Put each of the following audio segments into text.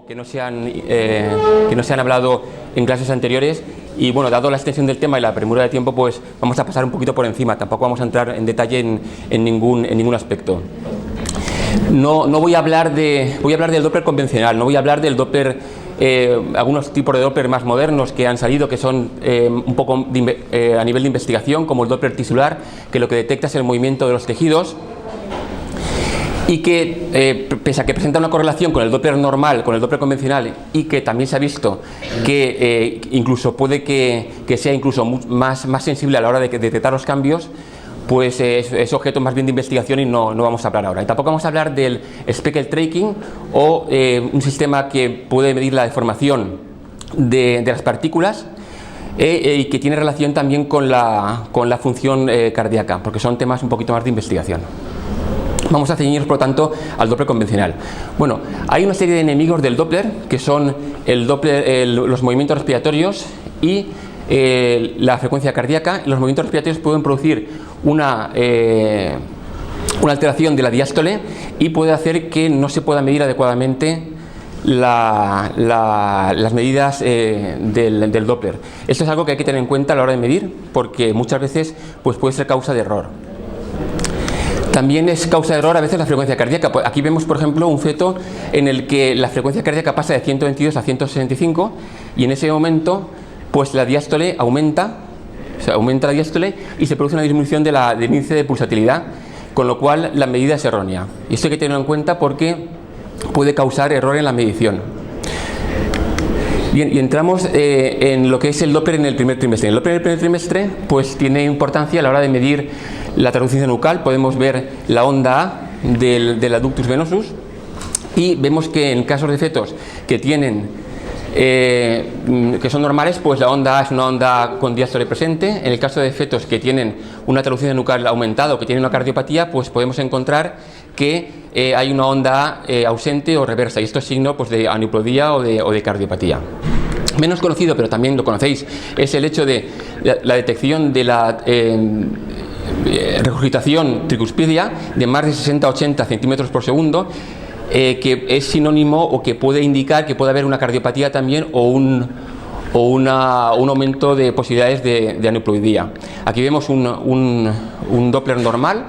Que no se han hablado en clases anteriores y bueno, dado la extensión del tema y la premura de tiempo, pues vamos a pasar un poquito por encima, tampoco vamos a entrar en detalle en ningún aspecto. No voy a hablar del Doppler convencional, no voy a hablar del Doppler, algunos tipos de Doppler más modernos que han salido, que son un poco a nivel de investigación, como el Doppler tisular, que lo que detecta es el movimiento de los tejidos, y que pese a que presenta una correlación con el Doppler normal, con el Doppler convencional, y que también se ha visto que incluso puede que sea incluso más sensible a la hora de detectar los cambios, pues es objeto más bien de investigación y no vamos a hablar ahora. Y tampoco vamos a hablar del speckle tracking, o un sistema que puede medir la deformación de las partículas, y que tiene relación también con la función cardíaca, porque son temas un poquito más de investigación. Vamos a ceñirnos, por lo tanto, al Doppler convencional. Bueno, hay una serie de enemigos del Doppler, que son los movimientos respiratorios y la frecuencia cardíaca. Los movimientos respiratorios pueden producir una alteración de la diástole y puede hacer que no se pueda medir adecuadamente las medidas del Doppler. Esto es algo que hay que tener en cuenta a la hora de medir, porque muchas veces pues, puede ser causa de error. También es causa de error a veces la frecuencia cardíaca. Aquí vemos, por ejemplo, un feto en el que la frecuencia cardíaca pasa de 122 a 165 y en ese momento pues la diástole aumenta, o sea, aumenta la diástole y se produce una disminución del índice de pulsatilidad, con lo cual la medida es errónea. Y esto hay que tenerlo en cuenta porque puede causar error en la medición. Bien, y entramos en lo que es el Doppler en el primer trimestre. El Doppler en el primer trimestre pues tiene importancia a la hora de medir la translucencia nucal. Podemos ver la onda A del adductus venosus y vemos que en casos de fetos que tienen que son normales, pues la onda A es una onda con diástole presente. En el caso de fetos que tienen una translucencia nucal aumentada o que tienen una cardiopatía, pues podemos encontrar que hay una onda A ausente o reversa, y esto es signo pues, de aneuploidía o de cardiopatía. Menos conocido, pero también lo conocéis, es el hecho de la detección de la regurgitación tricuspidia de más de 60-80 centímetros por segundo, que es sinónimo o que puede indicar que puede haber una cardiopatía también o un aumento de posibilidades de aneuploidía. Aquí vemos un Doppler normal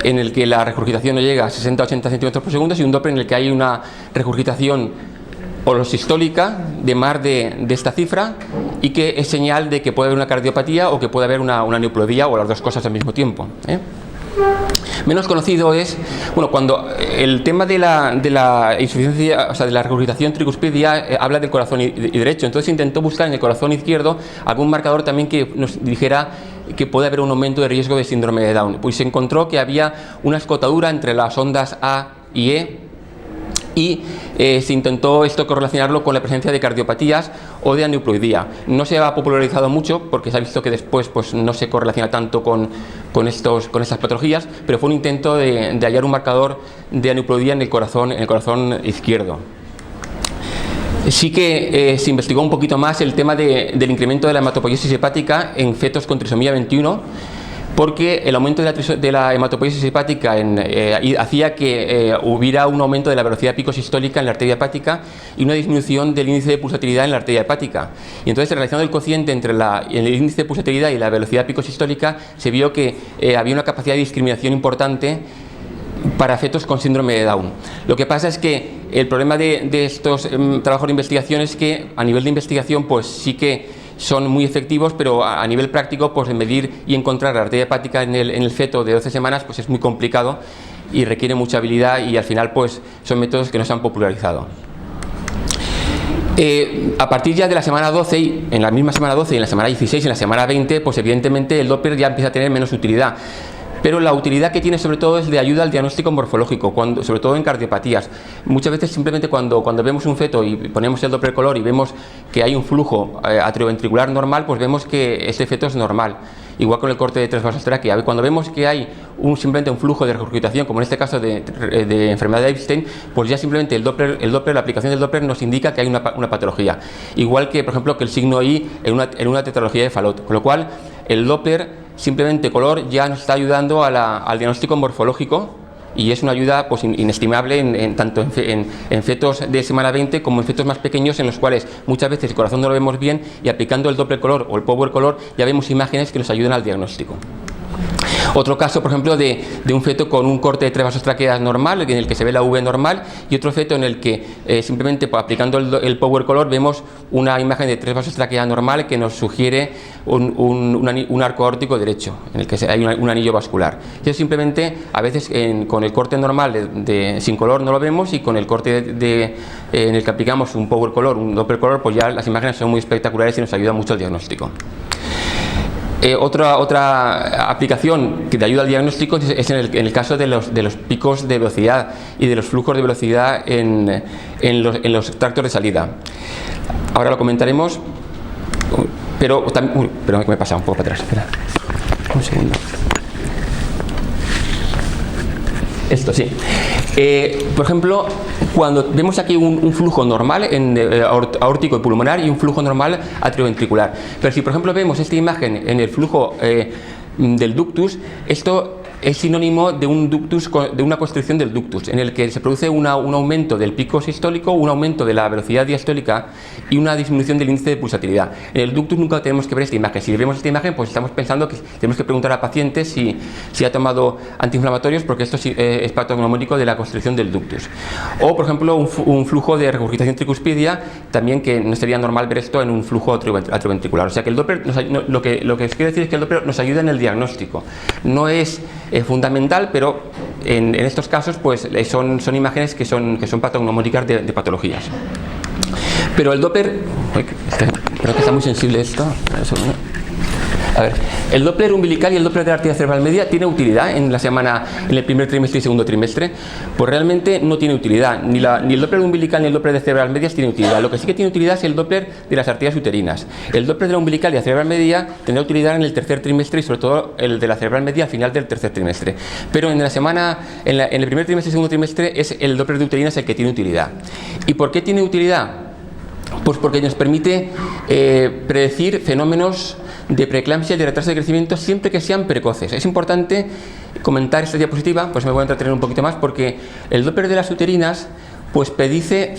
en el que la regurgitación no llega a 60-80 centímetros por segundo, y un Doppler en el que hay una regurgitación holosistólica de más de esta cifra, y que es señal de que puede haber una cardiopatía o que puede haber una aneuploidía, o las dos cosas al mismo tiempo. Menos conocido es, bueno, cuando el tema de la insuficiencia, o sea, de la regurgitación tricuspidia, habla del corazón derecho. Entonces intentó buscar en el corazón izquierdo algún marcador también que nos dijera que puede haber un aumento de riesgo de síndrome de Down. Pues se encontró que había una escotadura entre las ondas A y E, y se intentó esto correlacionarlo con la presencia de cardiopatías o de aneuploidía. No se ha popularizado mucho porque se ha visto que después pues, no se correlaciona tanto con estas patologías, pero fue un intento de hallar un marcador de aneuploidía en el corazón izquierdo. Sí que se investigó un poquito más el tema del incremento de la hematopoiesis hepática en fetos con trisomía 21, porque el aumento de la hematopoiesis hepática hacía que hubiera un aumento de la velocidad picosistólica en la arteria hepática y una disminución del índice de pulsatilidad en la arteria hepática. Y entonces, realizando el cociente entre el índice de pulsatilidad y la velocidad picosistólica, se vio que había una capacidad de discriminación importante para fetos con síndrome de Down. Lo que pasa es que el problema de estos trabajos de investigación es que a nivel de investigación pues sí que son muy efectivos, pero a nivel práctico pues medir y encontrar la arteria hepática en el feto de 12 semanas pues es muy complicado y requiere mucha habilidad, y al final pues son métodos que no se han popularizado. A partir ya de la semana 12, en la misma semana 12 y en la semana 16 y en la semana 20, pues evidentemente el Doppler ya empieza a tener menos utilidad. Pero la utilidad que tiene sobre todo es de ayuda al diagnóstico morfológico, sobre todo en cardiopatías. Muchas veces simplemente cuando vemos un feto y ponemos el Doppler color y vemos que hay un flujo atrioventricular normal, pues vemos que ese feto es normal. Igual con el corte de tres vasos tráquea. Cuando vemos que hay simplemente un flujo de regurgitación, como en este caso de enfermedad de Epstein, pues ya simplemente el Doppler, la aplicación del Doppler nos indica que hay una patología. Igual que, por ejemplo, que el signo I en una tetralogía de Fallot. Con lo cual, el Doppler simplemente color ya nos está ayudando al diagnóstico morfológico y es una ayuda pues, inestimable tanto en fetos de semana 20 como en fetos más pequeños, en los cuales muchas veces el corazón no lo vemos bien, y aplicando el Doppler color o el Power color ya vemos imágenes que nos ayudan al diagnóstico. Otro caso, por ejemplo, de un feto con un corte de 3 vasos tráqueas normal, en el que se ve la V normal, y otro feto en el que simplemente pues, aplicando el Power color vemos una imagen de 3 vasos tráqueas normal que nos sugiere un arco aórtico derecho, en el que hay un anillo vascular. Y eso simplemente, a veces con el corte normal sin color no lo vemos, y con el corte en el que aplicamos un Power color, un Doppler color, pues ya las imágenes son muy espectaculares y nos ayuda mucho al diagnóstico. Otra aplicación que te ayuda al diagnóstico es en el caso de los picos de velocidad y de los flujos de velocidad en los tractos de salida. Ahora lo comentaremos, pero también... Pero me he pasado un poco para atrás, espera. Un segundo. Esto sí. Por ejemplo, cuando vemos aquí un flujo normal aórtico y pulmonar y un flujo normal atrioventricular, pero si por ejemplo vemos esta imagen en el flujo del ductus, esto es sinónimo de un ductus, de una constricción del ductus, en el que se produce un aumento del pico sistólico, un aumento de la velocidad diastólica y una disminución del índice de pulsatilidad. En el ductus nunca tenemos que ver esta imagen. Si vemos esta imagen, pues estamos pensando que tenemos que preguntar al paciente si ha tomado antiinflamatorios, porque esto es patognomónico de la constricción del ductus. O, por ejemplo, un flujo de regurgitación tricuspidia, también, que no sería normal ver esto en un flujo atrioventricular. O sea que el Doppler, lo que os quiero decir es que el Doppler nos ayuda en el diagnóstico. No es fundamental, pero en estos casos pues son imágenes que son patognomónicas de patologías. Pero el Doppler, creo que está muy sensible esto. A ver, el Doppler umbilical y el Doppler de la arteria cerebral media tiene utilidad en el primer trimestre y segundo trimestre. Pues realmente no tiene utilidad, ni el Doppler umbilical ni el Doppler de cerebral media tiene utilidad. Lo que sí que tiene utilidad es el Doppler de las arterias uterinas. El Doppler de la umbilical y la cerebral media tendrá utilidad en el tercer trimestre, y sobre todo el de la cerebral media al final del tercer trimestre. Pero en el primer trimestre y segundo trimestre es el Doppler de uterinas el que tiene utilidad. ¿Y por qué tiene utilidad? Pues porque nos permite predecir fenómenos de preeclampsia y de retraso de crecimiento siempre que sean precoces. Es importante comentar esta diapositiva, pues me voy a entretener un poquito más, porque el Doppler de las uterinas pues predice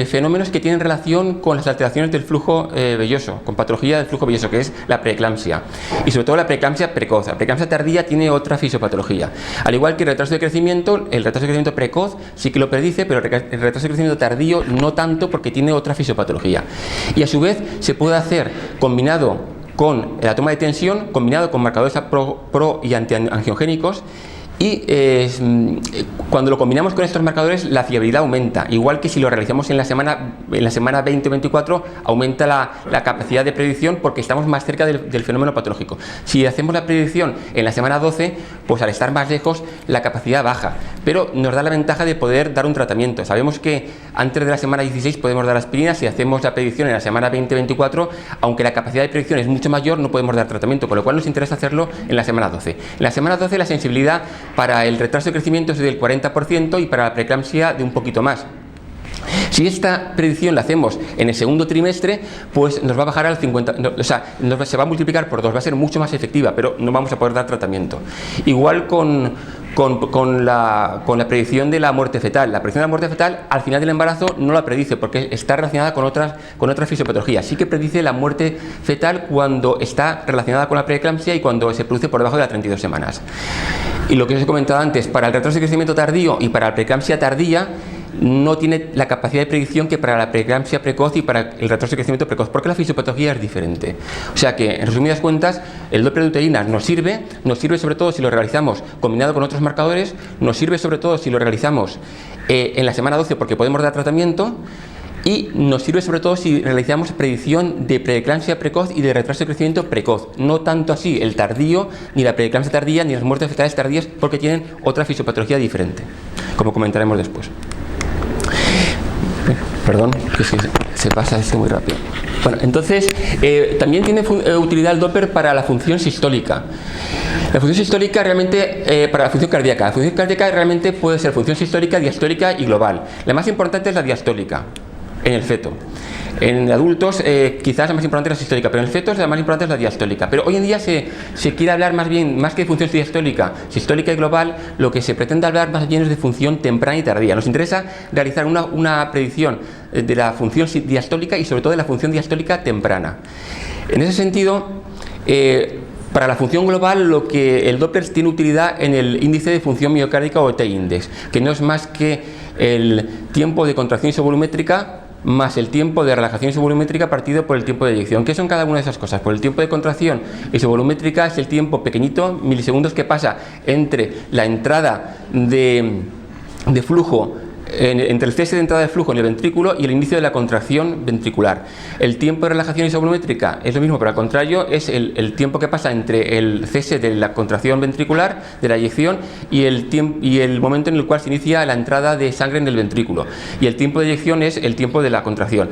fenómenos que tienen relación con las alteraciones del flujo velloso, con patología del flujo velloso, que es la preeclampsia, y sobre todo la preeclampsia precoz. La preeclampsia tardía tiene otra fisiopatología. Al igual que el retraso de crecimiento precoz sí que lo predice, pero el retraso de crecimiento tardío no tanto, porque tiene otra fisiopatología. Y a su vez se puede hacer combinado con la toma de tensión, combinado con marcadores pro y antiangiogénicos, y cuando lo combinamos con estos marcadores la fiabilidad aumenta, igual que si lo realizamos en la semana 20 o 24 aumenta la capacidad de predicción, porque estamos más cerca del fenómeno patológico. Si hacemos la predicción en la semana 12, pues al estar más lejos la capacidad baja, pero nos da la ventaja de poder dar un tratamiento. Sabemos que antes de la semana 16 podemos dar aspirina. Si hacemos la predicción en la semana 20-24, aunque la capacidad de predicción es mucho mayor, no podemos dar tratamiento, con lo cual nos interesa hacerlo en la semana 12. En la semana 12 la sensibilidad para el retraso de crecimiento es del 40% y para la preeclampsia de un poquito más. Si esta predicción la hacemos en el segundo trimestre, pues nos va a bajar al 50%, se va a multiplicar por 2, va a ser mucho más efectiva, pero no vamos a poder dar tratamiento. Igual con la predicción de la muerte fetal. La predicción de la muerte fetal al final del embarazo no la predice, porque está relacionada con otras fisiopatologías. Sí que predice la muerte fetal cuando está relacionada con la preeclampsia y cuando se produce por debajo de las 32 semanas. Y lo que os he comentado antes, para el retraso de crecimiento tardío y para la preeclampsia tardía, no tiene la capacidad de predicción que para la preeclampsia precoz y para el retraso de crecimiento precoz, porque la fisiopatología es diferente. O sea que, en resumidas cuentas, el Doppler de uterinas nos sirve sobre todo si lo realizamos combinado con otros marcadores, nos sirve sobre todo si lo realizamos en la semana 12, porque podemos dar tratamiento, y nos sirve sobre todo si realizamos predicción de preeclampsia precoz y de retraso de crecimiento precoz. No tanto así el tardío, ni la preeclampsia tardía, ni las muertes fetales tardías, porque tienen otra fisiopatología diferente, como comentaremos después. Perdón, que se pasa esto muy rápido. Bueno, entonces, también tiene utilidad el Doppler para la función sistólica. La función sistólica realmente, para la función cardíaca. La función cardíaca realmente puede ser función sistólica, diastólica y global. La más importante es la diastólica. en el feto. En adultos quizás la más importante es la sistólica, pero en el feto la más importante es la diastólica. Pero hoy en día se quiere hablar más que de función diastólica, sistólica y global, lo que se pretende hablar más bien es de función temprana y tardía. Nos interesa realizar una predicción de la función diastólica y sobre todo de la función diastólica temprana. En ese sentido, para la función global, lo que el Doppler tiene utilidad en el índice de función miocárdica o T-index, que no es más que el tiempo de contracción isovolumétrica más el tiempo de relajación isovolumétrica partido por el tiempo de eyección. ¿Qué son cada una de esas cosas? Pues el tiempo de contracción isovolumétrica es el tiempo pequeñito, milisegundos, que pasa entre la entrada de flujo, entre el cese de entrada de flujo en el ventrículo y el inicio de la contracción ventricular. El tiempo de relajación isovolumétrica es lo mismo, pero al contrario es el tiempo que pasa entre el cese de la contracción ventricular, de la eyección, y el momento en el cual se inicia la entrada de sangre en el ventrículo. Y el tiempo de eyección es el tiempo de la contracción.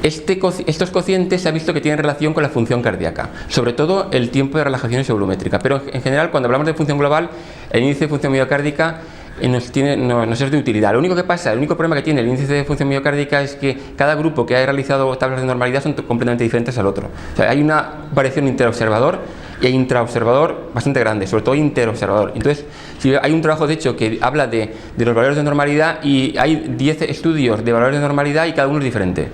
Estos cocientes se ha visto que tienen relación con la función cardíaca, sobre todo el tiempo de relajación isovolumétrica. Pero en general, cuando hablamos de función global, el índice de función miocárdica nos es de utilidad. Lo único que pasa, el único problema que tiene el índice de función miocárdica es que cada grupo que ha realizado tablas de normalidad son completamente diferentes al otro. O sea, hay una variación interobservador y hay intraobservador bastante grande, sobre todo interobservador. Entonces, si hay un trabajo de hecho que habla de los valores de normalidad y hay 10 estudios de valores de normalidad y cada uno es diferente.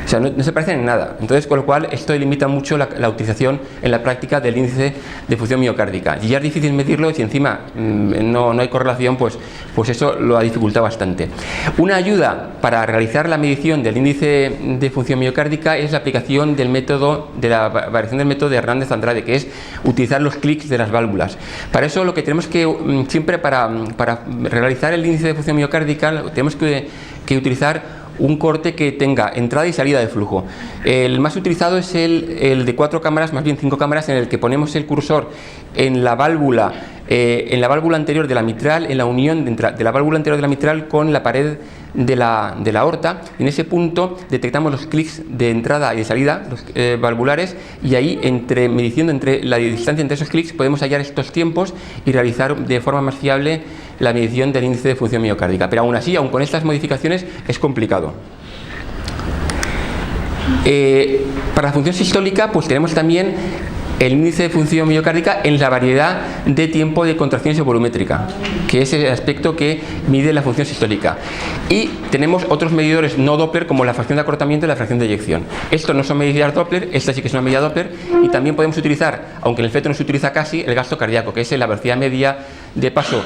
O sea, no se parecen en nada. Entonces, con lo cual, esto limita mucho la utilización en la práctica del índice de función miocárdica. Y ya es difícil medirlo, y si encima no hay correlación, pues eso lo ha dificultado bastante. Una ayuda para realizar la medición del índice de función miocárdica es la aplicación de la variación del método de Hernández-Andrade, que es utilizar los clics de las válvulas. Para eso, lo que tenemos que, siempre para realizar el índice de función miocárdica, tenemos que utilizar un corte que tenga entrada y salida de flujo. El más utilizado es el de 4 cámaras, más bien 5 cámaras, en el que ponemos el cursor en la válvula anterior de la mitral, en la unión de la válvula anterior de la mitral con la pared de la aorta. En ese punto detectamos los clics de entrada y de salida, los valvulares, y ahí, medición entre la distancia entre esos clics, podemos hallar estos tiempos y realizar de forma más fiable la medición del índice de función miocárdica. Pero aún así, aún con estas modificaciones, es complicado. Para la función sistólica, pues tenemos también el índice de función miocárdica en la variedad de tiempo de contracción isovolumétrica, que es el aspecto que mide la función sistólica. Y tenemos otros medidores no Doppler, como la fracción de acortamiento y la fracción de eyección. Estos no son medidas Doppler, esta sí que es una medida Doppler, y también podemos utilizar, aunque en el feto no se utiliza casi, el gasto cardíaco, que es la velocidad media de paso,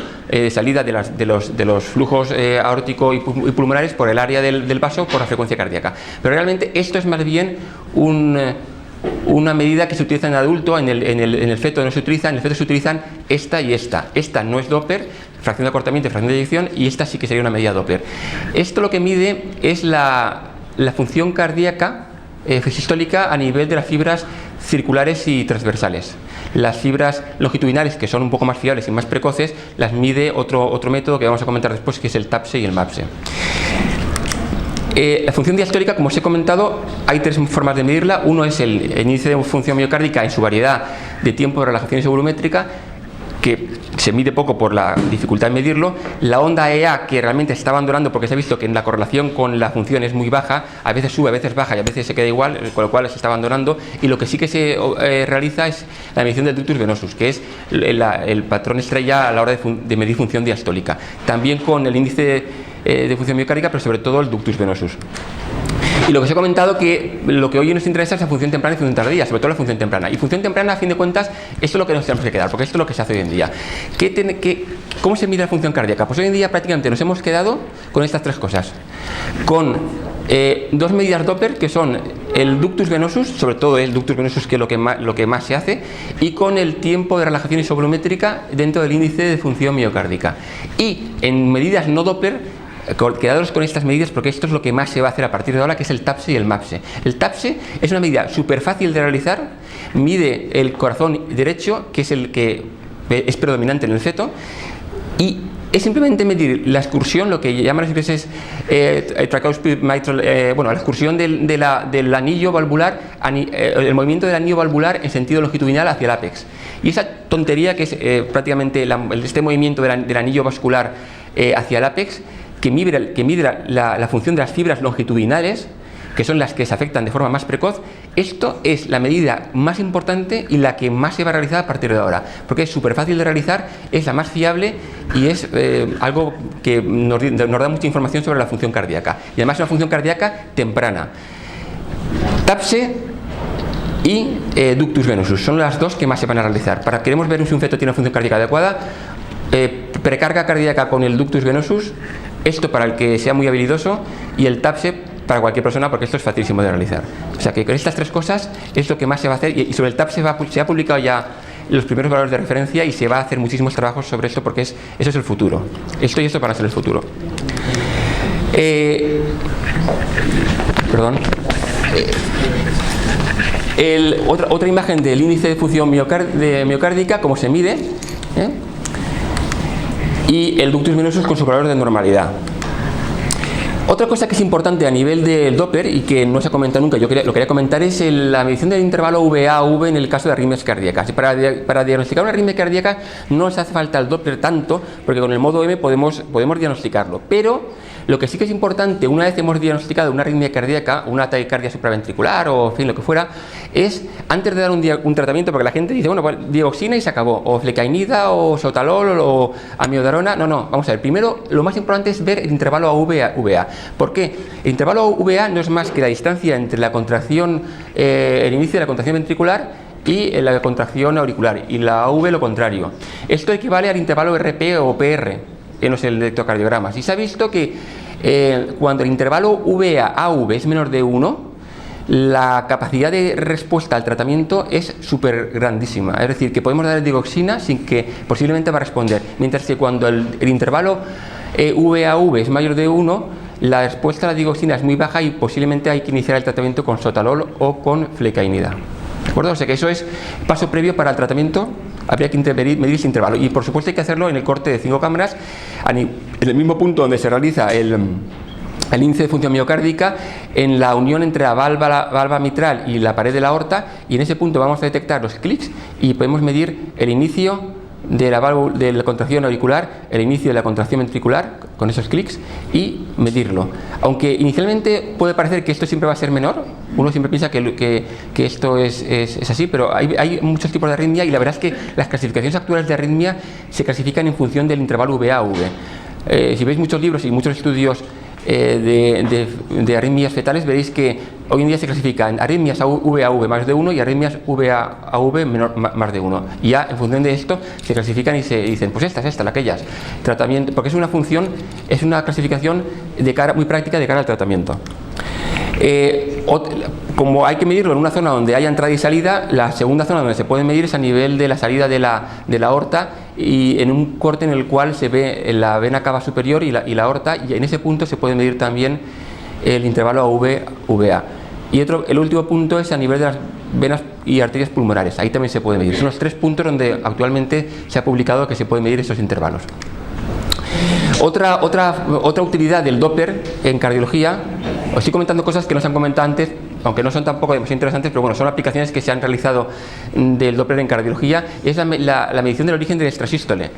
salida de los flujos aórtico y pulmonares por el área del vaso por la frecuencia cardíaca. Pero realmente esto es más bien una medida que se utiliza en adulto, en el feto no se utiliza, en el feto se utilizan esta y esta. Esta no es Doppler, fracción de acortamiento y fracción de eyección, y esta sí que sería una medida Doppler. Esto lo que mide es la función cardíaca sistólica a nivel de las fibras circulares y transversales. Las fibras longitudinales, que son un poco más fiables y más precoces, las mide otro método que vamos a comentar después, que es el TAPSE y el MAPSE. La función diastólica, como os he comentado, hay 3 formas de medirla. Uno es el índice de función miocárdica en su variedad de tiempo de relajación isovolumétrica, que se mide poco por la dificultad en medirlo. La onda EA, que realmente se está abandonando porque se ha visto que en la correlación con la función es muy baja, a veces sube, a veces baja y a veces se queda igual, con lo cual se está abandonando. Y lo que sí que se realiza es la medición del ductus venosus, que es el patrón estrella a la hora de medir función diastólica. También con el índice de función miocárdica, pero sobre todo el ductus venosus. Y lo que os he comentado, que lo que hoy nos interesa es la función temprana y función tardía, sobre todo la función temprana. Y función temprana, a fin de cuentas, esto es lo que nos tenemos que quedar, porque esto es lo que se hace hoy en día. ¿Cómo se mide la función cardíaca? Pues hoy en día prácticamente nos hemos quedado con estas 3 cosas. Con 2 medidas Doppler, que son el ductus venosus, sobre todo el ductus venosus, que es lo que más se hace, y con el tiempo de relajación isovolumétrica dentro del índice de función miocárdica. Y en medidas no Doppler, quedaros con estas medidas, porque esto es lo que más se va a hacer a partir de ahora, que es el TAPSE y el MAPSE. El TAPSE es una medida súper fácil de realizar, mide el corazón derecho, que es el que es predominante en el feto, y es simplemente medir la excursión, lo que llaman los ingleses tricuspid mitral, la excursión del anillo valvular, el movimiento del anillo valvular en sentido longitudinal hacia el ápex. Y esa tontería que es prácticamente este movimiento del anillo vascular hacia el ápex, que mide la función de las fibras longitudinales, que son las que se afectan de forma más precoz, esto es la medida más importante y la que más se va a realizar a partir de ahora, porque es súper fácil de realizar, es la más fiable y es algo que nos da mucha información sobre la función cardíaca, y además es una función cardíaca temprana. TAPSE y ductus venosus son las dos que más se van a realizar. Queremos ver si un feto tiene una función cardíaca adecuada, precarga cardíaca con el ductus venosus, esto para el que sea muy habilidoso, y el TAPSE para cualquier persona, porque esto es facilísimo de realizar. O sea que con estas tres cosas es lo que más se va a hacer, y sobre el TAPSE se ha publicado ya los primeros valores de referencia y se va a hacer muchísimos trabajos sobre esto, porque eso es el futuro. Esto y esto para ser el futuro. Otra imagen del índice de función miocárdica, cómo se mide, y el ductus venosus con su valor de normalidad. Otra cosa que es importante a nivel del Doppler y que no se ha comentado nunca, lo quería comentar, es la medición del intervalo VA-V en el caso de arritmias cardíacas. Para diagnosticar una arritmia cardíaca no nos hace falta el Doppler tanto, porque con el modo M podemos diagnosticarlo, pero lo que sí que es importante, una vez hemos diagnosticado una arritmia cardíaca, una taquicardia supraventricular o en fin, lo que fuera, es antes de dar un tratamiento, porque la gente dice, bueno, pues digoxina y se acabó, o flecainida, o sotalol, o amiodarona. No, vamos a ver, primero lo más importante es ver el intervalo AV-VA. ¿Por qué? El intervalo VA no es más que la distancia entre la contracción, el inicio de la contracción ventricular y la contracción auricular, y la AV lo contrario. Esto equivale al intervalo RP o PR en los electrocardiogramas, y se ha visto que cuando el intervalo VA-AV es menor de 1, la capacidad de respuesta al tratamiento es súper grandísima, es decir, que podemos dar digoxina sin que posiblemente va a responder, mientras que cuando el intervalo VA-AV es mayor de 1, la respuesta a la digoxina es muy baja y posiblemente hay que iniciar el tratamiento con sotalol o con flecainida. ¿De acuerdo? O sea que eso es paso previo para el tratamiento. Habría que medir ese intervalo, y por supuesto hay que hacerlo en el corte de 5 cámaras, en el mismo punto donde se realiza el índice de función miocárdica, en la unión entre la valva mitral y la pared de la aorta, y en ese punto vamos a detectar los clics y podemos medir el inicio de la contracción auricular, el inicio de la contracción ventricular con esos clics y medirlo. Aunque inicialmente puede parecer que esto siempre va a ser menor, uno siempre piensa que esto es así, pero hay muchos tipos de arritmia, y la verdad es que las clasificaciones actuales de arritmia se clasifican en función del intervalo VA-V. Si veis muchos libros y muchos estudios de arritmias fetales, veréis que hoy en día se clasifican arritmias VA-V más de 1 y arritmias VA-AV más de 1, y ya en función de esto se clasifican y se dicen, pues estas, aquellas, tratamiento, porque es una función, es una clasificación muy práctica de cara al tratamiento. Como hay que medirlo en una zona donde haya entrada y salida, la segunda zona donde se puede medir es a nivel de la salida de la aorta, y en un corte en el cual se ve la vena cava superior y la aorta, y en ese punto se puede medir también el intervalo AV-VA. Y el último punto es a nivel de las venas y arterias pulmonares, ahí también se puede medir. Son los 3 puntos donde actualmente se ha publicado que se pueden medir esos intervalos. Otra utilidad del Doppler en cardiología, os estoy comentando cosas que no se han comentado antes, aunque no son tampoco demasiado interesantes, pero bueno, son aplicaciones que se han realizado del Doppler en cardiología, es la medición del origen del extrasístole.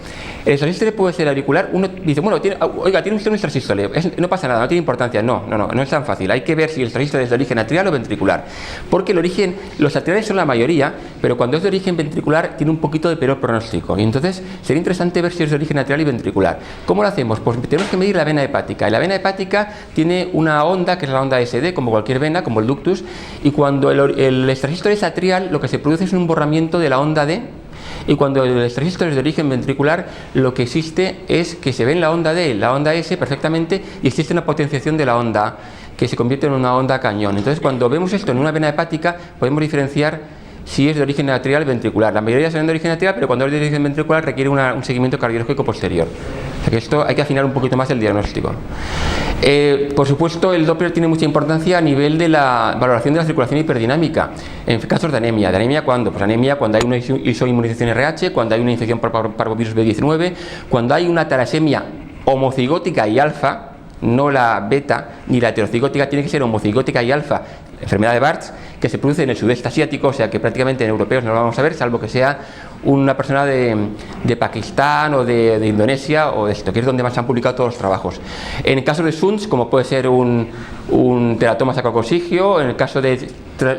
El extrasístole puede ser auricular. Uno dice, bueno, oiga, tiene usted un extrasístole, no pasa nada, no tiene importancia. No es tan fácil. Hay que ver si el extrasístole es de origen atrial o ventricular, porque los atriales son la mayoría, pero cuando es de origen ventricular tiene un poquito de peor pronóstico, y entonces sería interesante ver si es de origen atrial y ventricular. ¿Cómo lo hacemos? Pues tenemos que medir la vena hepática, y la vena hepática tiene una onda, que es la onda SD, como cualquier vena, como el ductus, y cuando el extrasístole es atrial, lo que se produce es un borramiento de la onda D, y cuando el extrasístole es de origen ventricular, lo que existe es que se ve en la onda D, la onda S perfectamente, y existe una potenciación de la onda A, que se convierte en una onda cañón. Entonces, cuando vemos esto en una vena hepática, podemos diferenciar si es de origen atrial o ventricular. La mayoría son de origen atrial, pero cuando es de origen ventricular requiere un seguimiento cardiológico posterior. O sea que esto hay que afinar un poquito más el diagnóstico. Por supuesto, el Doppler tiene mucha importancia a nivel de la valoración de la circulación hiperdinámica en casos de anemia. ¿De anemia cuándo? Pues anemia cuando hay una isoinmunización RH, cuando hay una infección por parvovirus B19, cuando hay una talasemia homocigótica y alfa, no la beta ni la heterocigótica, tiene que ser homocigótica y alfa, enfermedad de Barts, que se produce en el sudeste asiático, o sea que prácticamente en europeos no lo vamos a ver, salvo que sea una persona de Pakistán o de Indonesia o de esto, que es donde más se han publicado todos los trabajos. En el caso de SUNS, como puede ser un teratoma sacrococcigio, en el caso de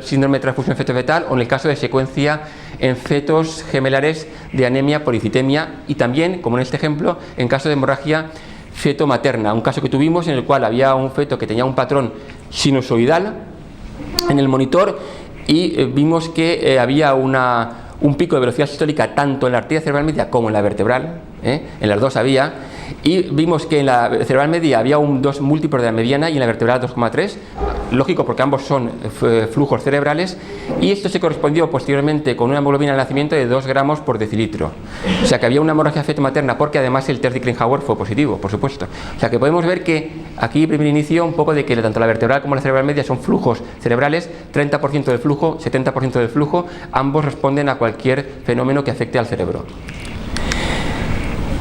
síndrome de transfusión feto-fetal o en el caso de secuencia en fetos gemelares de anemia policitemia, y también, como en este ejemplo, en caso de hemorragia feto-materna, un caso que tuvimos en el cual había un feto que tenía un patrón sinusoidal en el monitor y vimos que había un pico de velocidad sistólica tanto en la arteria cerebral media como en la vertebral, en las dos había, y vimos que en la cerebral media había un 2 múltiplo de la mediana y en la vertebral 2,3, lógico porque ambos son flujos cerebrales, y esto se correspondió posteriormente con una hemoglobina al nacimiento de 2 gramos por decilitro, o sea que había una hemorragia feto-materna porque además el test de Klinghauer fue positivo, por supuesto, o sea que podemos ver que aquí primer inicio un poco de que tanto la vertebral como la cerebral media son flujos cerebrales, 30% del flujo, 70% del flujo, ambos responden a cualquier fenómeno que afecte al cerebro.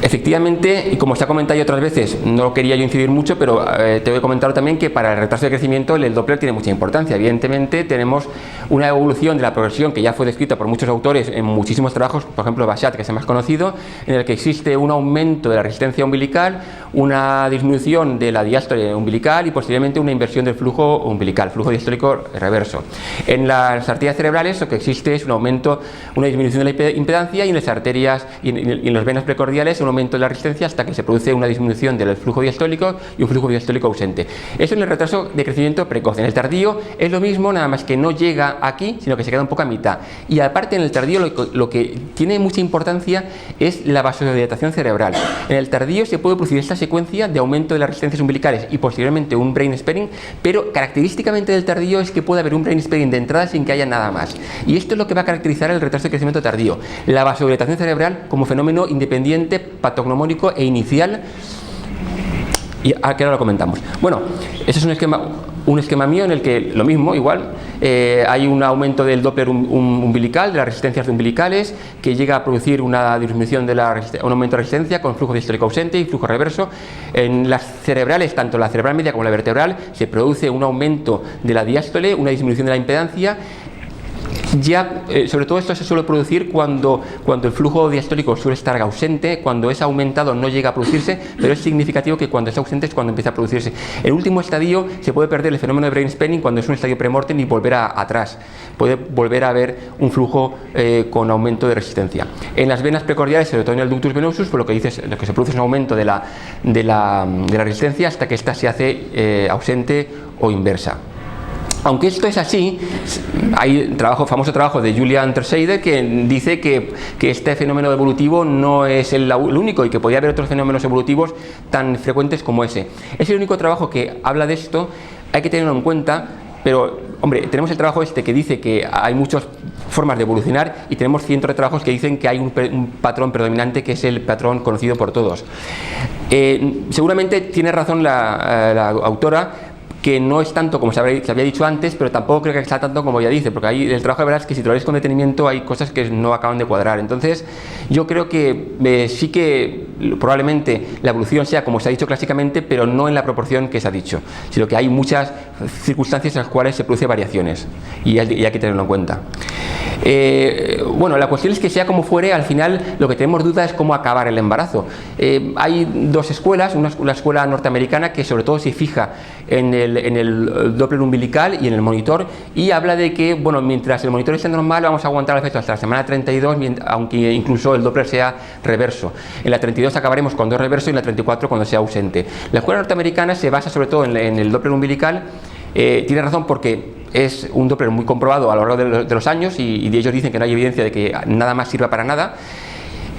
Efectivamente, y como se ha comentado otras veces, no quería yo incidir mucho, pero te voy a comentar también que para el retraso de crecimiento el Doppler tiene mucha importancia. Evidentemente tenemos una evolución de la progresión que ya fue descrita por muchos autores en muchísimos trabajos, por ejemplo Bachat, que es el más conocido, en el que existe un aumento de la resistencia umbilical, una disminución de la diástole umbilical y posteriormente una inversión del flujo umbilical, flujo diastólico reverso. En las arterias cerebrales lo que existe es un aumento, una disminución de la impedancia, y en las arterias y en las venas precordiales un aumento de la resistencia hasta que se produce una disminución del flujo diastólico y un flujo diastólico ausente. Eso en el retraso de crecimiento precoz. En el tardío es lo mismo, nada más que no llega aquí, sino que se queda un poco a mitad. Y aparte en el tardío lo que tiene mucha importancia es la vasodilatación cerebral. En el tardío se puede producir esta secuencia de aumento de las resistencias umbilicales y posteriormente un brain sparing, pero característicamente del tardío es que puede haber un brain sparing de entrada sin que haya nada más. Y esto es lo que va a caracterizar el retraso de crecimiento tardío, la vasodilatación cerebral como fenómeno independiente, patognomónico e inicial, y aquí ahora lo comentamos. Bueno, ese es un esquema mío en el que lo mismo, igual, hay un aumento del Doppler umbilical, de las resistencias umbilicales, que llega a producir una disminución de un aumento de resistencia con flujo diastólico ausente y flujo reverso. En las cerebrales, tanto la cerebral media como la vertebral, se produce un aumento de la diástole, una disminución de la impedancia. Ya, sobre todo esto se suele producir cuando el flujo diastólico suele estar ausente, cuando es aumentado no llega a producirse, pero es significativo que cuando es ausente es cuando empieza a producirse. El último estadio se puede perder el fenómeno de brain spinning cuando es un estadio premortem y volver atrás. Puede volver a haber un flujo con aumento de resistencia. En las venas precordiales, sobre todo en el ductus venosus, por lo que se produce es un aumento de la resistencia hasta que ésta se hace ausente o inversa. Aunque esto es así, hay famoso trabajo de Julian Terseide que dice que este fenómeno evolutivo no es el único y que podría haber otros fenómenos evolutivos tan frecuentes como ese. Es el único trabajo que habla de esto, hay que tenerlo en cuenta, pero, hombre, tenemos el trabajo que dice que hay muchas formas de evolucionar y tenemos cientos de trabajos que dicen que hay un patrón predominante que es el patrón conocido por todos. Seguramente tiene razón la autora, que no es tanto como se había dicho antes, pero tampoco creo que sea tanto como ella dice, porque ahí el trabajo de verdad es que si lo lees con detenimiento hay cosas que no acaban de cuadrar. Entonces yo creo que sí que probablemente la evolución sea como se ha dicho clásicamente, pero no en la proporción que se ha dicho, sino que hay muchas circunstancias en las cuales se producen variaciones y hay que tenerlo en cuenta. Bueno, la cuestión es que sea como fuere, al final lo que tenemos duda es cómo acabar el embarazo. Hay dos escuelas, una escuela norteamericana que sobre todo se fija en el Doppler umbilical y en el monitor, y habla de que, bueno, mientras el monitor esté normal vamos a aguantar el efecto hasta la semana 32, aunque incluso el Doppler sea reverso. En la 32 acabaremos cuando es reverso y en la 34 cuando sea ausente. La escuela norteamericana se basa sobre todo en el Doppler umbilical. Tiene razón porque es un Doppler muy comprobado a lo largo de los años y ellos dicen que no hay evidencia de que nada más sirva para nada.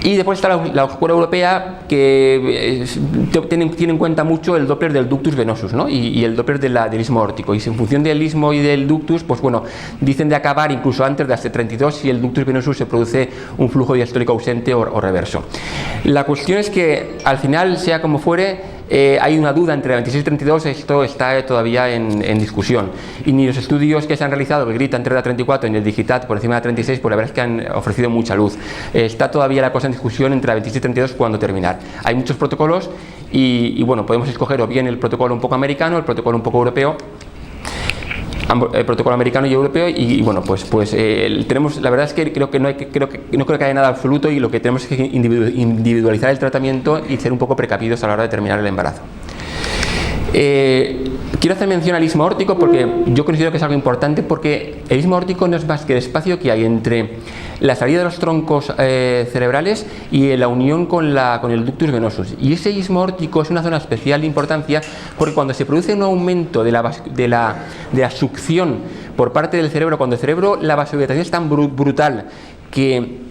Y después está la escuela europea que tiene en cuenta mucho el Doppler del ductus venosus, ¿no? y el Doppler del istmo aórtico. Y en función del istmo y del ductus, pues bueno, dicen de acabar incluso antes de las 32 si el ductus venosus se produce un flujo diastólico ausente o reverso. La cuestión es que al final, sea como fuere, hay una duda entre la 26 y 32, esto está todavía en discusión. Y ni los estudios que se han realizado, el GRIT antes de la 34 y el Digitat por encima de la 36, pues la verdad es que han ofrecido mucha luz. Está todavía la cosa en discusión entre la 26 y 32 cuándo terminar. Hay muchos protocolos y bueno, podemos escoger o bien el protocolo un poco americano, el protocolo un poco europeo. protocolo americano y europeo, y bueno, pues tenemos, la verdad es que no creo que haya nada absoluto, y lo que tenemos es que individualizar el tratamiento y ser un poco precavidos a la hora de terminar el embarazo. Quiero hacer mención al istmo aórtico porque yo considero que es algo importante, porque el istmo aórtico no es más que el espacio que hay entre la salida de los troncos cerebrales y la unión con el ductus venosus, y ese istmo aórtico es una zona especial de importancia porque cuando se produce un aumento de la succión por parte del cerebro, cuando el cerebro, la vasodilatación es tan brutal que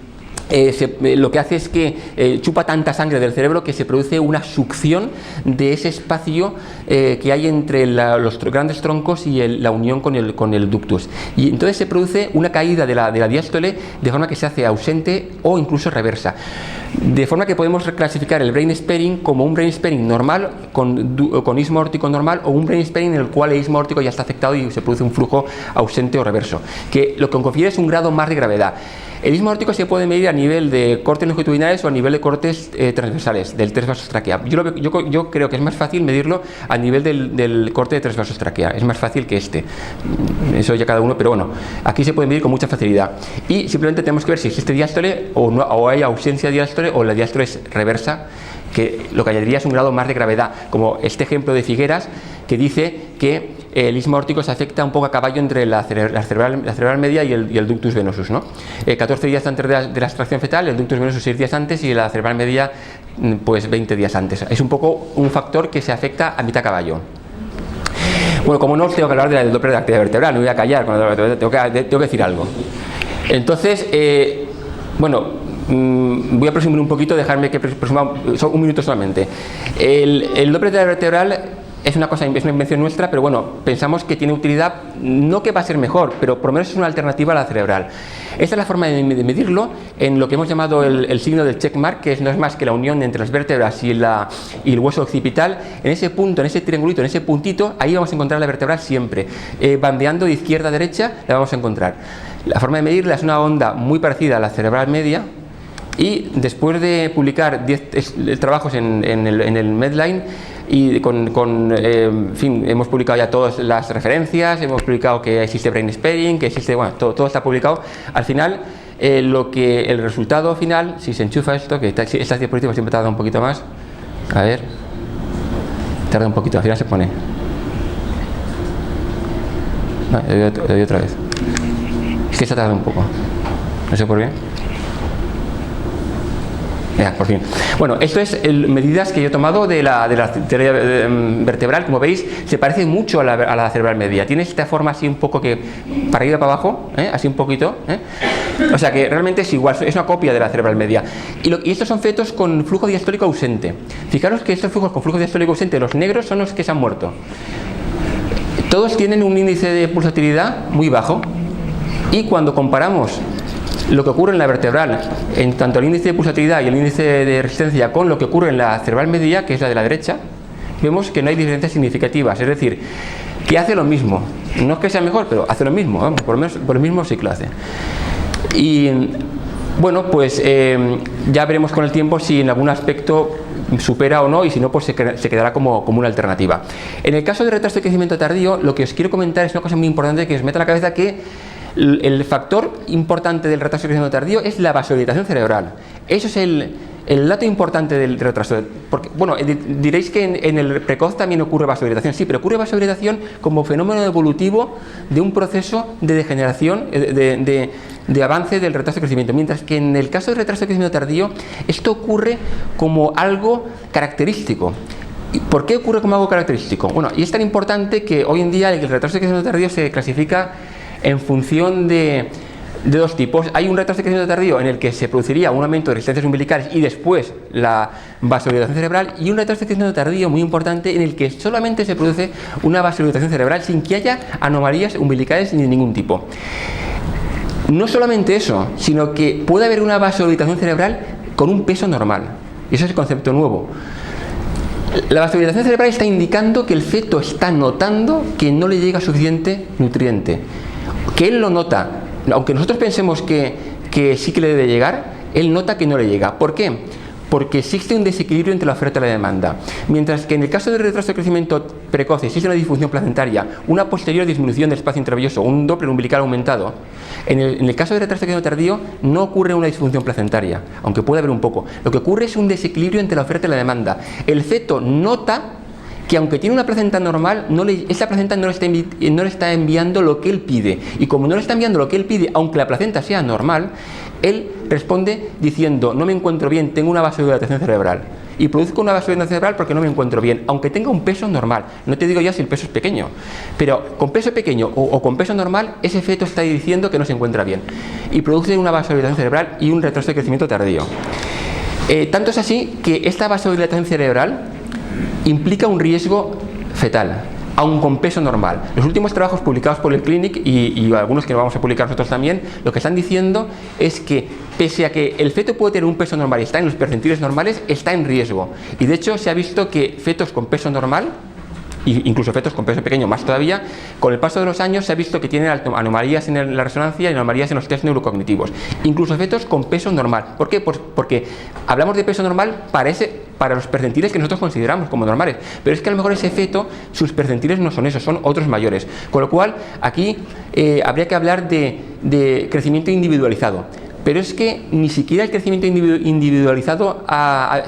lo que hace es que chupa tanta sangre del cerebro que se produce una succión de ese espacio que hay entre los grandes troncos y la unión con el ductus, y entonces se produce una caída de la diástole de forma que se hace ausente o incluso reversa, de forma que podemos reclasificar el brain sparing como un brain sparing normal con istmo aórtico normal, o un brain sparing en el cual el istmo aórtico ya está afectado y se produce un flujo ausente o reverso, que lo que confiere es un grado más de gravedad. El istmo aórtico se puede medir a nivel de cortes longitudinales o a nivel de cortes transversales del 3 vasos tráquea. Yo creo que es más fácil medirlo a nivel del corte de 3 vasos tráquea, es más fácil que eso ya cada uno, pero bueno, aquí se puede medir con mucha facilidad, y simplemente tenemos que ver si existe diástole o hay ausencia de diástole, o la diástole es reversa, que lo que añadiría es un grado más de gravedad, como este ejemplo de Figueras, que dice que el istmo aórtico se afecta un poco a caballo entre la cerebral media y el ductus venosus, ¿no? 14 días antes de la extracción fetal, el ductus venosus 6 días antes y la cerebral media pues 20 días antes. Es un poco un factor que se afecta a mitad caballo. Bueno, como no os tengo que hablar del Doppler de actividad vertebral, no voy a callar, tengo que decir algo. Entonces, voy a presumir un poquito, dejarme que presuma un minuto solamente. El Doppler de vertebral es una invención nuestra, pero bueno, pensamos que tiene utilidad, no que va a ser mejor, pero por lo menos es una alternativa a la cerebral. Esta es la forma de medirlo en lo que hemos llamado el signo del checkmark, que no es más que la unión entre las vértebras y el hueso occipital. En ese punto, en ese triangulito, en ese puntito, ahí vamos a encontrar la vertebral siempre. Bandeando de izquierda a derecha, la vamos a encontrar. La forma de medirla es una onda muy parecida a la cerebral media, y después de publicar 10 trabajos en el Medline, y en fin, hemos publicado ya todas las referencias, hemos publicado que existe brain sparing, que existe, bueno, todo está publicado. Al final, el resultado final, si se enchufa esto, que estas diapositivas siempre tardan un poquito más, a ver, tarda un poquito, al final se pone. No, le doy otra vez. Es que está tardando un poco, no sé por qué. Ya, por fin. Bueno, esto es medidas que yo he tomado de la teoría vertebral. Como veis, se parece mucho a la cerebral media. Tiene esta forma así un poco que para arriba para abajo, así un poquito. O sea que realmente es igual, es una copia de la cerebral media. Y estos son fetos con flujo diastólico ausente. Fijaros que estos flujos con flujo diastólico ausente, los negros son los que se han muerto. Todos tienen un índice de pulsatilidad muy bajo. Y cuando comparamos lo que ocurre en la vertebral, en tanto el índice de pulsatilidad y el índice de resistencia, con lo que ocurre en la cerebral media, que es la de la derecha, vemos que no hay diferencias significativas, es decir, que hace lo mismo. No es que sea mejor, pero hace lo mismo, vamos, por lo mismo sí que lo hace. Y bueno, pues ya veremos con el tiempo si en algún aspecto supera o no, y si no, pues se quedará como una alternativa. En el caso del retraso de crecimiento tardío, lo que os quiero comentar es una cosa muy importante que os meta en la cabeza, que el factor importante del retraso de crecimiento tardío es la vasodilatación cerebral. Eso es el dato importante del retraso. Porque, bueno, diréis que en el precoz también ocurre vasodilatación. Sí, pero ocurre vasodilatación como fenómeno evolutivo de un proceso de degeneración, de avance del retraso de crecimiento. Mientras que en el caso del retraso de crecimiento tardío, esto ocurre como algo característico. ¿Por qué ocurre como algo característico? Bueno, y es tan importante que hoy en día el retraso de crecimiento tardío se clasifica en función de dos tipos. Hay un retraso de crecimiento tardío en el que se produciría un aumento de resistencias umbilicales y después la vasodilatación cerebral, y un retraso de crecimiento tardío muy importante en el que solamente se produce una vasodilatación cerebral sin que haya anomalías umbilicales ni de ningún tipo. No solamente eso, sino que puede haber una vasodilatación cerebral con un peso normal. Eso es el concepto nuevo. La vasodilatación cerebral está indicando que el feto está notando que no le llega suficiente nutriente, que él lo nota, aunque nosotros pensemos que sí que le debe llegar, él nota que no le llega. ¿Por qué? porque existe un desequilibrio entre la oferta y la demanda. Mientras que en el caso del retraso de crecimiento precoz existe una disfunción placentaria, una posterior disminución del espacio intravenoso, un Doppler umbilical aumentado, en el caso del retraso de crecimiento tardío no ocurre una disfunción placentaria, aunque puede haber un poco. Lo que ocurre es un desequilibrio entre la oferta y la demanda. El feto nota que aunque tiene una placenta normal, esa placenta no le está enviando lo que él pide. Y como no le está enviando lo que él pide, aunque la placenta sea normal, él responde diciendo: no me encuentro bien, tengo una vasodilatación cerebral. Y produzco una vasodilatación cerebral porque no me encuentro bien, aunque tenga un peso normal. No te digo ya si el peso es pequeño, pero con peso pequeño o con peso normal, ese feto está diciendo que no se encuentra bien. Y produce una vasodilatación cerebral y un retraso de crecimiento tardío. Tanto es así que esta vasodilatación cerebral implica un riesgo fetal, aun con peso normal. Los últimos trabajos publicados por el Clinic y algunos que vamos a publicar nosotros también, lo que están diciendo es que pese a que el feto puede tener un peso normal y está en los percentiles normales, está en riesgo. Y de hecho se ha visto que fetos con peso normal, incluso fetos con peso pequeño más todavía, con el paso de los años se ha visto que tienen anomalías en la resonancia y anomalías en los test neurocognitivos. Incluso fetos con peso normal. ¿Por qué? Pues porque hablamos de peso normal para los percentiles que nosotros consideramos como normales, pero es que a lo mejor ese feto, sus percentiles no son esos, son otros mayores. Con lo cual, aquí habría que hablar de crecimiento individualizado. Pero es que ni siquiera el crecimiento individualizado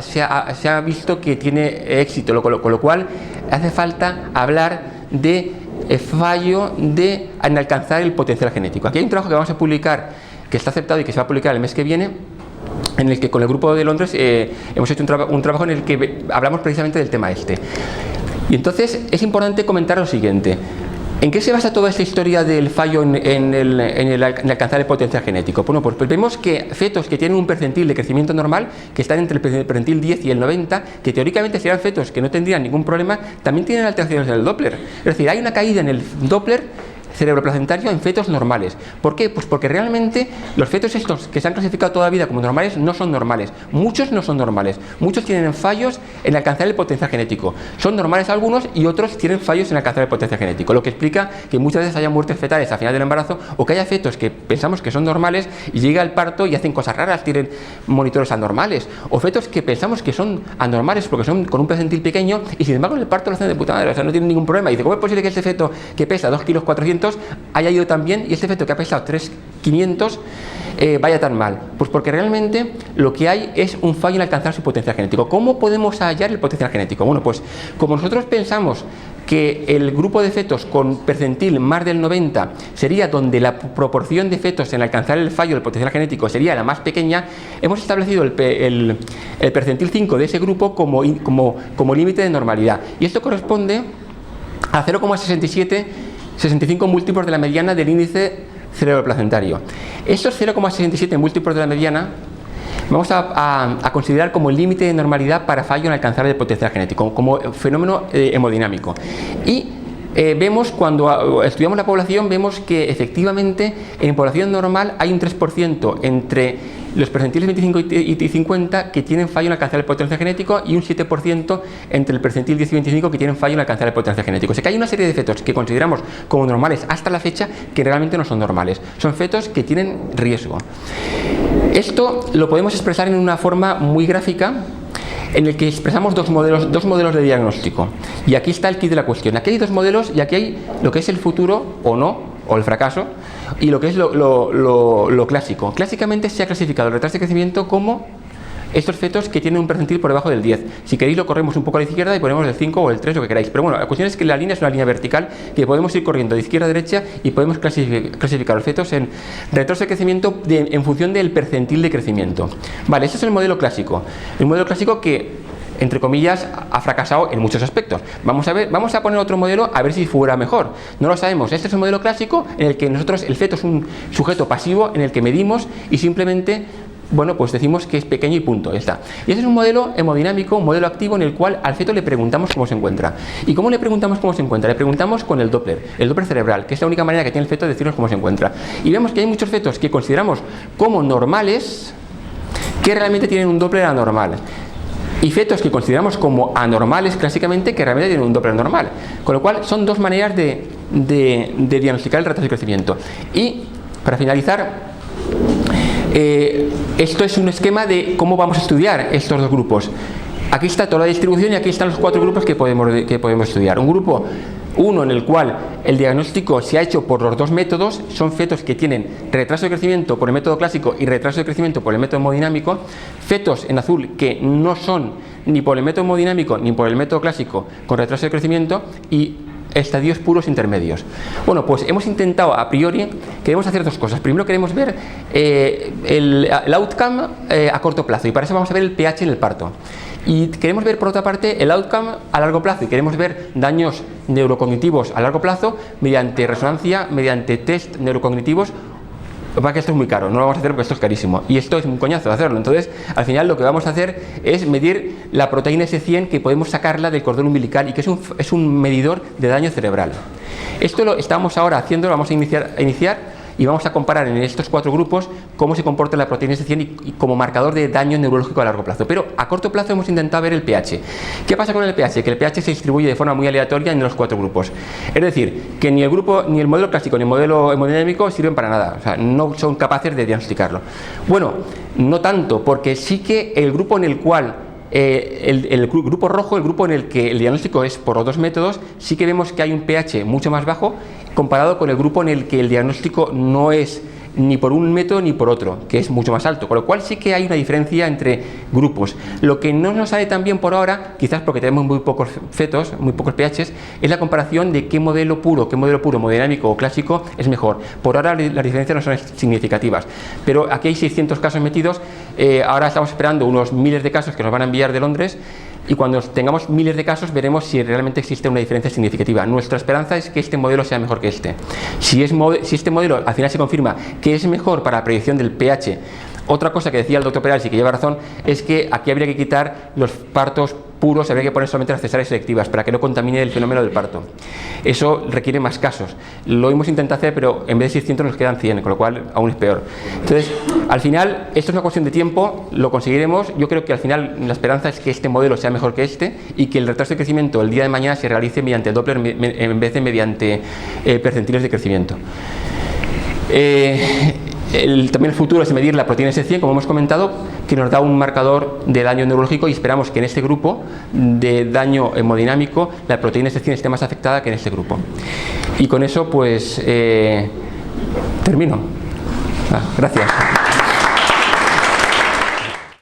se ha visto que tiene éxito, con lo cual hace falta hablar de fallo en alcanzar el potencial genético. Aquí hay un trabajo que vamos a publicar, que está aceptado y que se va a publicar el mes que viene, en el que con el grupo de Londres hemos hecho un trabajo en el que hablamos precisamente del tema este. Y entonces es importante comentar lo siguiente. ¿En qué se basa toda esta historia del fallo en alcanzar el potencial genético? Bueno, pues vemos que fetos que tienen un percentil de crecimiento normal, que están entre el percentil 10 y el 90, que teóricamente serían fetos que no tendrían ningún problema, también tienen alteraciones en el Doppler. Es decir, hay una caída en el Doppler cerebroplacentario en fetos normales. ¿Por qué? Pues porque realmente los fetos estos que se han clasificado toda la vida como normales no son normales. Muchos no son normales. Muchos tienen fallos en alcanzar el potencial genético. Son normales algunos y otros tienen fallos en alcanzar el potencial genético. Lo que explica que muchas veces haya muertes fetales a final del embarazo o que haya fetos que pensamos que son normales y llega el parto y hacen cosas raras, tienen monitores anormales. O fetos que pensamos que son anormales porque son con un percentil pequeño y sin embargo en el parto lo hacen de puta madre. O sea, no tienen ningún problema. Y dice, ¿cómo es posible que este feto que pesa 2,4 kg haya ido tan bien y este feto que ha pesado 3,500 vaya tan mal? Pues porque realmente lo que hay es un fallo en alcanzar su potencial genético. ¿Cómo podemos hallar el potencial genético? Bueno, pues como nosotros pensamos que el grupo de fetos con percentil más del 90 sería donde la proporción de fetos en alcanzar el fallo del potencial genético sería la más pequeña, hemos establecido el percentil 5 de ese grupo como límite de normalidad. Y esto corresponde a 0,65 múltiplos de la mediana del índice cerebroplacentario. Estos 0,67 múltiplos de la mediana vamos a considerar como el límite de normalidad para fallo en alcanzar el potencial genético, como fenómeno hemodinámico. Y vemos, cuando estudiamos la población, vemos que efectivamente en población normal hay un 3% entre los percentiles 25 y 50 que tienen fallo en alcanzar el potencial genético y un 7% entre el percentil 10 y 25 que tienen fallo en alcanzar el potencial genético. O sea que hay una serie de fetos que consideramos como normales hasta la fecha que realmente no son normales. Son fetos que tienen riesgo. Esto lo podemos expresar en una forma muy gráfica en el que expresamos dos modelos de diagnóstico. Y aquí está el kit de la cuestión. Aquí hay dos modelos y aquí hay lo que es el futuro o no, o el fracaso, y lo que es lo clásico. Clásicamente se ha clasificado el retraso de crecimiento como estos fetos que tienen un percentil por debajo del 10. Si queréis lo corremos un poco a la izquierda y ponemos el 5 o el 3, lo que queráis. Pero bueno, la cuestión es que la línea es una línea vertical que podemos ir corriendo de izquierda a derecha y podemos clasificar los fetos en retraso de crecimiento en función del percentil de crecimiento. Vale, este es el modelo clásico. El modelo clásico que, entre comillas, ha fracasado en muchos aspectos. Vamos a poner otro modelo a ver si fuera mejor. No lo sabemos. Este es el modelo clásico en el que el feto es un sujeto pasivo en el que medimos y simplemente, bueno, pues decimos que es pequeño y punto, ya está. Y ese es un modelo hemodinámico, un modelo activo en el cual al feto le preguntamos cómo se encuentra. ¿Y cómo le preguntamos cómo se encuentra? Le preguntamos con el Doppler cerebral, que es la única manera que tiene el feto de decirnos cómo se encuentra. Y vemos que hay muchos fetos que consideramos como normales que realmente tienen un Doppler anormal. Y fetos que consideramos como anormales clásicamente que realmente tienen un Doppler normal. Con lo cual son dos maneras de diagnosticar el retraso de crecimiento. Y para finalizar, Esto es un esquema de cómo vamos a estudiar estos dos grupos. Aquí está toda la distribución y aquí están los 4 grupos que podemos estudiar. Un grupo 1 en el cual el diagnóstico se ha hecho por los 2 métodos, son fetos que tienen retraso de crecimiento por el método clásico y retraso de crecimiento por el método hemodinámico, fetos en azul que no son ni por el método hemodinámico ni por el método clásico con retraso de crecimiento, y estadios puros intermedios. Bueno, pues hemos intentado a priori, queremos hacer 2 cosas. Primero queremos ver el outcome a corto plazo, y para eso vamos a ver el pH en el parto. Y queremos ver, por otra parte, el outcome a largo plazo, y queremos ver daños neurocognitivos a largo plazo mediante resonancia, mediante test neurocognitivos. Para que esto es muy caro, no lo vamos a hacer porque esto es carísimo y esto es un coñazo de hacerlo. Entonces, al final lo que vamos a hacer es medir la proteína S100, que podemos sacarla del cordón umbilical y que es un medidor de daño cerebral. Esto lo estamos ahora haciendo, lo vamos a iniciar y vamos a comparar en estos 4 grupos cómo se comporta la proteína S100 y como marcador de daño neurológico a largo plazo. Pero a corto plazo hemos intentado ver el pH. ¿Qué pasa con el pH? Que el pH se distribuye de forma muy aleatoria en los 4 grupos. Es decir, que ni el modelo clásico ni el modelo hemodinámico sirven para nada. O sea, no son capaces de diagnosticarlo. Bueno, no tanto, porque sí que el grupo en el cual el grupo rojo, el grupo en el que el diagnóstico es por los 2 métodos, sí que vemos que hay un pH mucho más bajo comparado con el grupo en el que el diagnóstico no es ni por un método ni por otro, que es mucho más alto, con lo cual sí que hay una diferencia entre grupos. Lo que no nos sale tan bien por ahora, quizás porque tenemos muy pocos fetos, muy pocos pHs, es la comparación de qué modelo puro, hemodinámico o clásico es mejor. Por ahora las diferencias no son significativas, pero aquí hay 600 casos metidos. Ahora estamos esperando unos miles de casos que nos van a enviar de Londres, y cuando tengamos miles de casos veremos si realmente existe una diferencia significativa. Nuestra esperanza es que este modelo sea mejor que este. Si este modelo al final se confirma que es mejor para la predicción del pH. Otra cosa que decía el doctor Perales y que lleva razón es que aquí habría que quitar los partos puros, habría que poner solamente las cesáreas selectivas para que no contamine el fenómeno del parto. Eso requiere más casos. Lo hemos intentado hacer, pero en vez de 600 nos quedan 100, con lo cual aún es peor. Entonces, al final, esto es una cuestión de tiempo, lo conseguiremos. Yo creo que al final la esperanza es que este modelo sea mejor que este y que el retraso de crecimiento el día de mañana se realice mediante Doppler en vez de mediante percentiles de crecimiento. También el futuro es medir la proteína S100, como hemos comentado, que nos da un marcador de daño neurológico, y esperamos que en este grupo de daño hemodinámico la proteína S100 esté más afectada que en este grupo. Y con eso pues termino. Gracias.